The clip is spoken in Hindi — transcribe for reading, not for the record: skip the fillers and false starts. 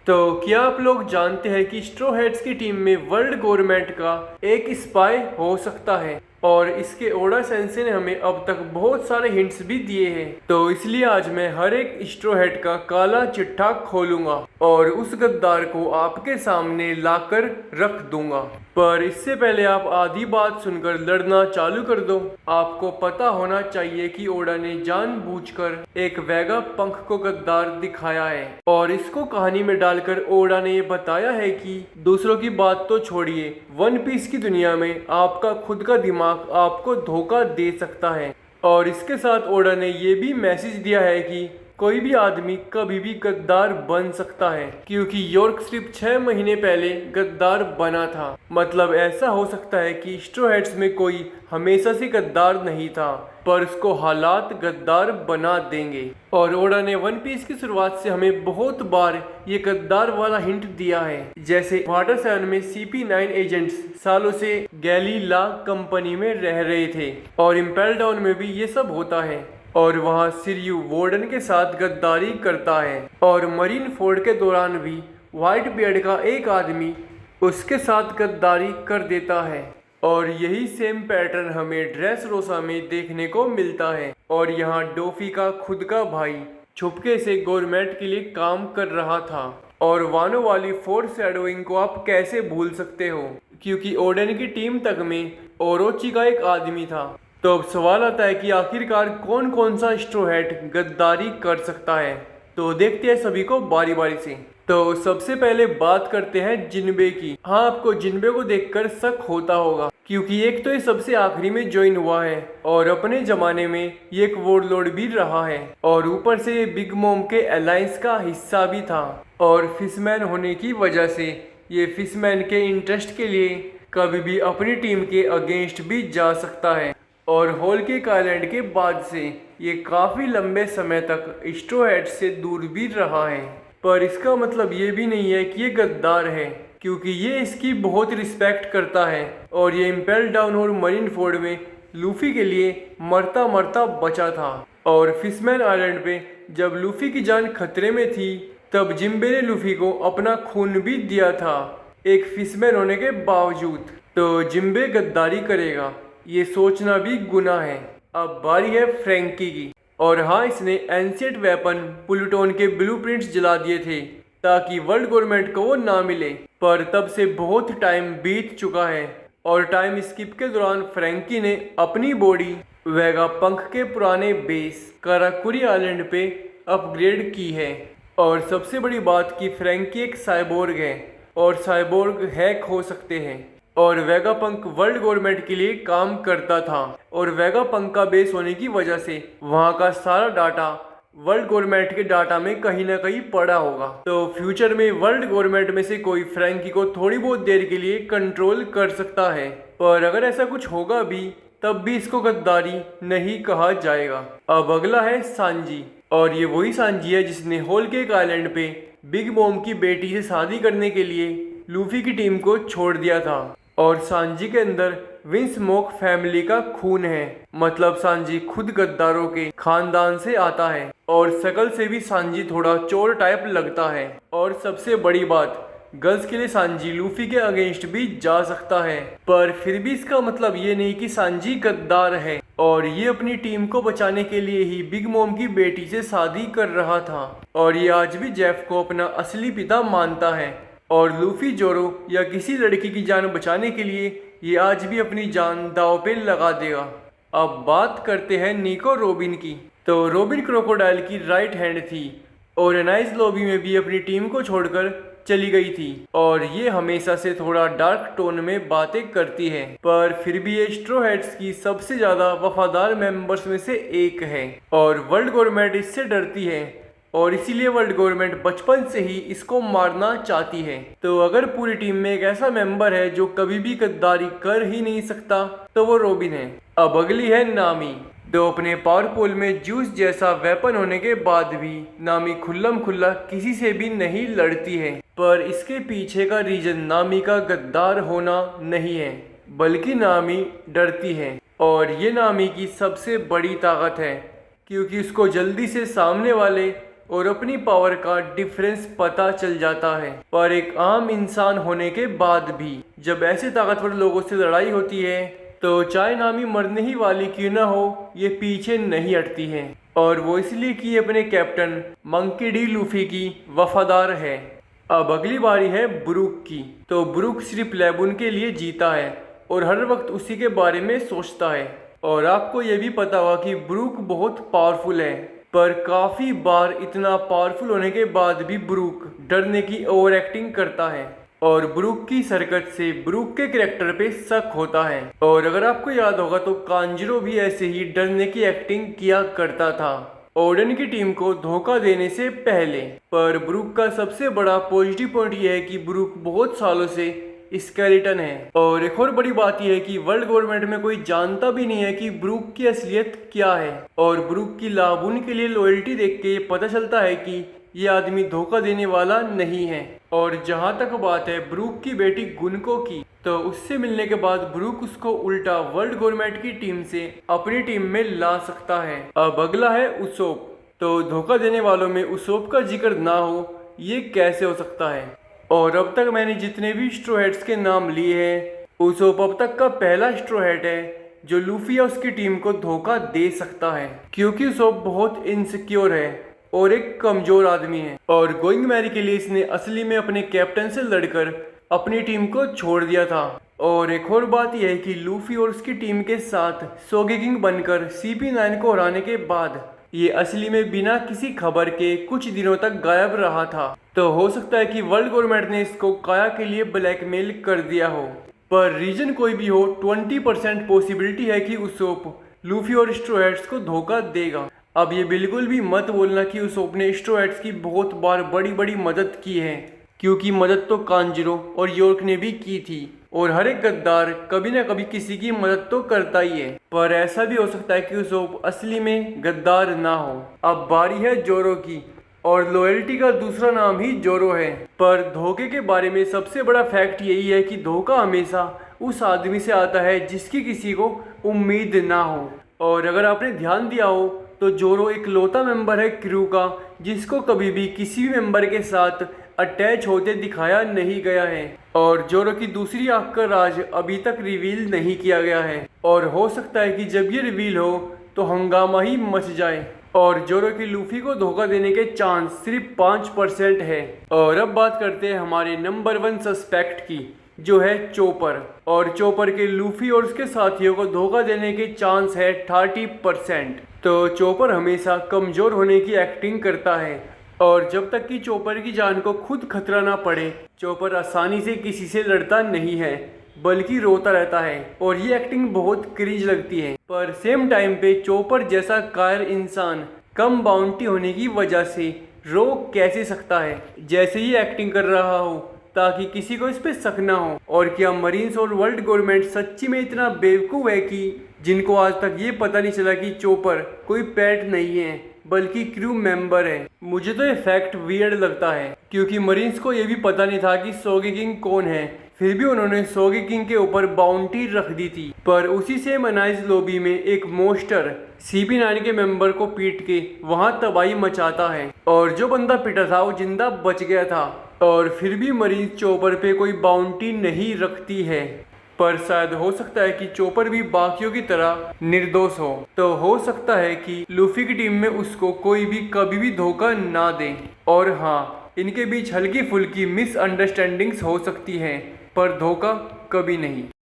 तो क्या आप लोग जानते हैं कि स्ट्रो हेड्स की टीम में वर्ल्ड गवर्नमेंट का एक स्पाई हो सकता है। और इसके ओडा सेंसे ने हमें अब तक बहुत सारे हिंट्स भी दिए हैं। तो इसलिए आज मैं हर एक स्ट्रो हेड का काला चिट्ठा खोलूंगा और उस गद्दार को आपके सामने लाकर रख दूंगा। पर इससे पहले आप आधी बात सुनकर लड़ना चालू कर दो। आपको पता होना चाहिए कि ओडा ने जानबूझकर एक वेगा पंख को गद्दार दिखाया है और इसको कहानी में डालकर ओडा ने ये बताया है कि दूसरों की बात तो छोड़िए, वन पीस की दुनिया में आपका खुद का दिमाग आपको धोखा दे सकता है। और इसके साथ ओडा ने ये भी मैसेज दिया है कि कोई भी आदमी कभी भी गद्दार बन सकता है, क्योंकि यॉर्क सिर्फ 6 महीने पहले गद्दार बना था। मतलब ऐसा हो सकता है कि स्ट्रो हेड्स में कोई हमेशा से गद्दार नहीं था, पर उसको हालात गद्दार बना देंगे। और ओडा ने वन पीस की शुरुआत से हमें बहुत बार ये गद्दार वाला हिंट दिया है। जैसे वाटर 7 में CP9 एजेंट्स सालों से गैलीला कंपनी में रह रहे थे और इम्पेल डाउन में भी ये सब होता है और वहाँ सिरियू वार्डन के साथ गद्दारी करता है। और मरीन फोर्ड के दौरान भी व्हाइट बियर्ड का एक आदमी उसके साथ गद्दारी कर देता है। और यही सेम पैटर्न हमें ड्रेस रोसा में देखने को मिलता है। और यहाँ डोफी का खुद का भाई छुपके से गवर्नमेंट के लिए काम कर रहा था। और वानो वाली फोर्स शैडोइंग को आप कैसे भूल सकते हो, क्योंकि ओडेन की टीम तक में ओरोची का एक आदमी था। तो अब सवाल आता है कि आखिरकार कौन कौन सा स्ट्रो हेड गद्दारी कर सकता है। तो देखते हैं सभी को बारी बारी से। तो सबसे पहले बात करते हैं जिन्बे की। हाँ, आपको जिन्बे को देखकर शक होता होगा, क्योंकि एक तो ये सबसे आखिरी में ज्वाइन हुआ है और अपने जमाने में ये एक वॉरलॉर्ड भी रहा है और ऊपर से ये बिग मॉम के अलायंस का हिस्सा भी था। और फिशमैन होने की वजह से ये फिशमैन के इंटरेस्ट के लिए कभी भी अपनी टीम के अगेंस्ट भी जा सकता है। और होल केक आइलैंड के बाद से ये काफ़ी लंबे समय तक स्ट्रो हेड से दूर भी रहा है। पर इसका मतलब ये भी नहीं है कि ये गद्दार है, क्योंकि ये इसकी बहुत रिस्पेक्ट करता है और ये इम्पेल डाउन और मरीन फोर्ड में लूफी के लिए मरता मरता बचा था। और फिशमैन आइलैंड पे जब लूफी की जान खतरे में थी तब जिम्बे ने लूफी को अपना खून भी दिया था, एक फिशमैन होने के बावजूद। तो जिम्बे गद्दारी करेगा ये सोचना भी गुनाह है। अब बारी है फ्रैंकी की। और हाँ, इसने एंशिएंट वेपन प्लूटोन के ब्लूप्रिंट्स जला दिए थे ताकि वर्ल्ड गवर्नमेंट को वो ना मिले। पर तब से बहुत टाइम बीत चुका है और टाइम स्किप के दौरान फ्रैंकी ने अपनी बॉडी वेगा पंख के पुराने बेस काराकुरी आइलैंड पे अपग्रेड की है। और सबसे बड़ी बात कि फ्रैंकी एक साइबोर्ग है और साइबोर्ग हैक हो सकते हैं। और वेगापंक वर्ल्ड गवर्नमेंट के लिए काम करता था और वेगापंक का बेस होने की वजह से वहाँ का सारा डाटा वर्ल्ड गवर्नमेंट के डाटा में कहीं ना कहीं पड़ा होगा। तो फ्यूचर में वर्ल्ड गवर्नमेंट में से कोई फ्रैंकी को थोड़ी बहुत देर के लिए कंट्रोल कर सकता है, पर अगर ऐसा कुछ होगा भी तब भी इसको गद्दारी नहीं कहा जाएगा। अब अगला है सांजी। और ये वही सांजी है जिसने होल केक आइलैंड पे बिग मॉम की बेटी से शादी करने के लिए लूफी की टीम को छोड़ दिया था। और सांजी के अंदर विंस मोक फैमिली का खून है, मतलब सांजी खुद गद्दारों के खानदान से आता है और शक्ल से भी सांजी थोड़ा चोर टाइप लगता है। और सबसे बड़ी बात, गर्ल्स के लिए सांजी लूफी के अगेंस्ट भी जा सकता है, पर फिर भी इसका मतलब ये नहीं कि सांजी गद्दार है। और ये अपनी टीम को बचाने के लिए ही बिग मॉम की बेटी से शादी कर रहा था और ये आज भी जेफ को अपना असली पिता मानता है। और लूफी, जोरो या किसी लड़की की जान बचाने के लिए ये आज भी अपनी जान दांव पे लगा देगा। अब बात करते हैं निको रोबिन की। तो रोबिन क्रोकोडाइल की राइट हैंड थी और एनाइज लॉबी में भी अपनी टीम को छोड़कर चली गई थी और ये हमेशा से थोड़ा डार्क टोन में बातें करती है, पर फिर भी ये स्ट्रो हेड्स की सबसे ज्यादा वफादार मेंबर्स में से एक है और वर्ल्ड गवर्नमेंट इससे डरती है और इसीलिए वर्ल्ड गवर्नमेंट बचपन से ही इसको मारना चाहती है। तो अगर पूरी टीम में एक ऐसा मेंबर है जो कभी भी गद्दारी कर ही नहीं सकता तो वो रोबिन है। अब अगली है नामी। तो अपने पावर पूल में जूस जैसा वेपन होने के बाद भी नामी खुल्लम खुल्ला किसी से भी नहीं लड़ती है, पर इसके पीछे का रीजन नामी का गद्दार होना नहीं है, बल्कि नामी डरती है। और ये नामी की सबसे बड़ी ताकत है, क्योंकि उसको जल्दी से सामने वाले और अपनी पावर का डिफरेंस पता चल जाता है। पर एक आम इंसान होने के बाद भी जब ऐसे ताकतवर लोगों से लड़ाई होती है तो चाहे नामी मरने ही वाली क्यों ना हो, ये पीछे नहीं हटती है। और वो इसलिए कि अपने कैप्टन मंकी डी लूफी की वफादार है। अब अगली बारी है ब्रूक की। तो ब्रूक सिर्फ लेबुन के लिए जीता है और हर वक्त उसी के बारे में सोचता है। और आपको ये भी पता होगा कि ब्रूक बहुत पावरफुल है, पर काफी बार इतना पावरफुल होने के बाद भी ब्रूक डरने की ओवर एक्टिंग करता है और ब्रूक की हरकत से ब्रूक के कैरेक्टर पे शक होता है। और अगर आपको याद होगा तो कांजिरो भी ऐसे ही डरने की एक्टिंग किया करता था ओडेन की टीम को धोखा देने से पहले। पर ब्रूक का सबसे बड़ा पॉजिटिव पॉइंट यह है कि ब्रूक बहुत सालों से स्केलेटन है। और एक और बड़ी बात यह है कि वर्ल्ड गवर्नमेंट में कोई जानता भी नहीं है कि ब्रूक की असलियत क्या है। और ब्रूक की लाबुन के लिए लॉयल्टी देख के पता चलता है कि ये आदमी धोखा देने वाला नहीं है। और जहां तक बात है ब्रूक की बेटी गुनको की, तो उससे मिलने के बाद ब्रूक उसको उल्टा वर्ल्ड गवर्नमेंट की टीम से अपनी टीम में ला सकता है। अब अगला है उसोप। तो धोखा देने वालों में उसोप का जिक्र ना हो, ये कैसे हो सकता है। और अब तक मैंने जितने भी स्ट्रो हेड्स के नाम लिए हैं, उसोप अब तक का पहला स्ट्रो हेड है जो लूफी या उसकी टीम को धोखा दे सकता है, क्योंकि उसोप बहुत इनसिक्योर है और एक कमजोर आदमी है। और गोइंग मैरी के लिए इसने असली में अपने कैप्टन से लड़कर अपनी टीम को छोड़ दिया था। और एक और बात यह है कि लूफी और उसकी टीम के साथ सोगेकिंग बनकर CP9 को हराने के बाद ये असली में बिना किसी खबर के कुछ दिनों तक गायब रहा था। तो हो सकता है कि वर्ल्ड गवर्नमेंट ने इसको काया के लिए ब्लैकमेल कर दिया हो। पर रीजन कोई भी हो, 20% पॉसिबिलिटी है कि उसोप लूफी और स्ट्रो हेड्स को धोखा देगा। अब ये बिल्कुल भी मत बोलना कि उसोप ने स्ट्रो हेड्स की बहुत बार बड़ी बड़ी मदद की है, क्योंकि मदद तो कांजिरो और योर्क ने भी की थी। और हर एक गद्दार कभी ना कभी किसी की मदद तो करता ही है। पर ऐसा भी हो सकता है कि उसोप असली में गद्दार ना हो। अब बारी है जोरो की। और लॉयल्टी का दूसरा नाम ही जोरो है। पर धोखे के बारे में सबसे बड़ा फैक्ट यही है कि धोखा हमेशा उस आदमी से आता है जिसकी किसी को उम्मीद ना हो। और अगर आपने ध्यान दिया हो तो जोरो एक लौता मेंबर है क्रू का जिसको कभी भी किसी भी मेंबर के साथ अटैच होते दिखाया नहीं गया है। और जोरो की दूसरी आंख का राज अभी तक रिवील नहीं किया गया है। और हो सकता है कि जब ये रिवील हो तो हंगामा ही मच जाए। और जोरो की लूफी को धोखा देने के चांस सिर्फ 5% है। और अब बात करते हैं हमारे नंबर 1 सस्पेक्ट की, जो है चोपर। और चोपर के लूफी और उसके साथियों को धोखा देने के चांस है 30%। तो चोपर हमेशा कमजोर होने की एक्टिंग करता है और जब तक कि चोपर की जान को खुद खतरा ना पड़े, चोपर आसानी से किसी से लड़ता नहीं है बल्कि रोता रहता है। और ये एक्टिंग बहुत क्रिंज लगती है। पर सेम टाइम पे चोपर जैसा कायर इंसान कम बाउंटी होने की वजह से रो कैसे सकता है जैसे ही एक्टिंग कर रहा हो, ताकि किसी को इस पे शक ना हो। और क्या मरीन्स और वर्ल्ड गवर्नमेंट सच्ची में इतना बेवकूफ़ है कि जिनको आज तक ये पता नहीं चला कि चोपर कोई पेट नहीं है बल्कि क्रू मेंबर है। मुझे तो ये फैक्ट वियर्ड लगता है, क्योंकि मरीन्स को ये भी पता नहीं था कि सोगेकिंग कौन है, फिर भी उन्होंने सोगेकिंग के ऊपर बाउंटी रख दी थी। पर उसी से मनाइज लॉबी में एक मोस्टर CP9 के मेंबर को पीट के वहां तबाही मचाता है और जो बंदा पिटा था वो जिंदा बच गया था। और फिर भी मरीज चोपर पे कोई बाउंटी नहीं रखती है। पर शायद हो सकता है कि चोपर भी बाकियों की तरह निर्दोष हो। तो हो सकता है कि लूफी की टीम में उसको कोई भी कभी भी धोखा ना दे। और हाँ, इनके बीच हल्की फुल्की मिसअंडरस्टैंडिंग्स हो सकती हैं, पर धोखा कभी नहीं।